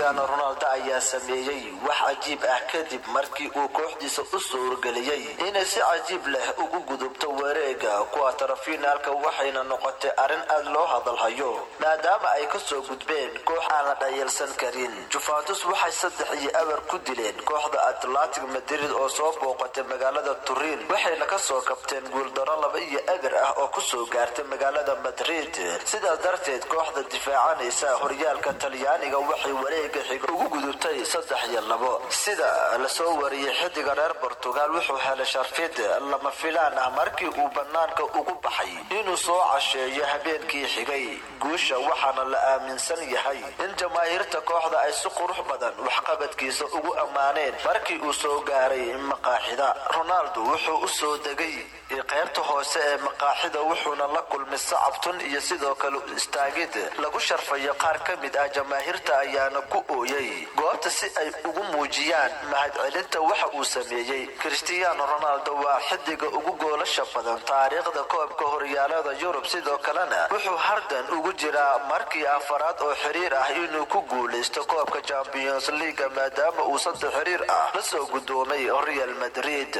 Cristiano Ronaldo ayaa sameeyay wax cajiib ah kadib markii uu kooxdiisa u suurgeliyay inay si cajiib leh ugu gudubto wareegga quarter-finalka waxayna noqotay arin aad loo hadalhayo maadaama ay ka soo gudbeen koox aan la dhayalsan karin. Juventus waxay 3-0 ku dileen kooxda Atletico Madrid oo soo booqatay magaalada Turin waxayna ka soo kabteen guuldaro 2-0 ah oo ku soo gaartay magaalada Madrid. sidaas darteed kooxda difaacanaysa horyaalka Talyaaniga waxay wareegga xiga ugu gudubtay 3-2 sida la soo wariyay xidiga reer Portugal wuxuu helay sharfid lama filaan ah markii uu banaanka ugu baxay inuu soo casheeyo habeenkii xigay guusha waxaana la aaminsan yahay in jamaahirta kooxda ay si qurux badan waxqabadkiisa ugu amaaneen markii uu soo gaaray maqaaxida. Ronaldo wuxuu u soo degay qaybta hoose ee maqaaxida wuxuuna la kulmay sacabtun iyo sidoo kale istaagid lagu sharfayo qaar ka mid ah jamaahirta ayaana ku ooyay goobta si ay ugu muujiyaan mahadcelinta waxa uu sameeyay. Cristiano Ronaldo waa xidiga ugu goolasha badan taariikhda koobka horyaalada Yurub sidoo kalena wuxuu hardan ugu jiraa markii afaraad oo xiriir ah inuu ku guuleysto koobka Champions League maadaama uu 3 xiriir ah la soo gudoomay Real Madrid.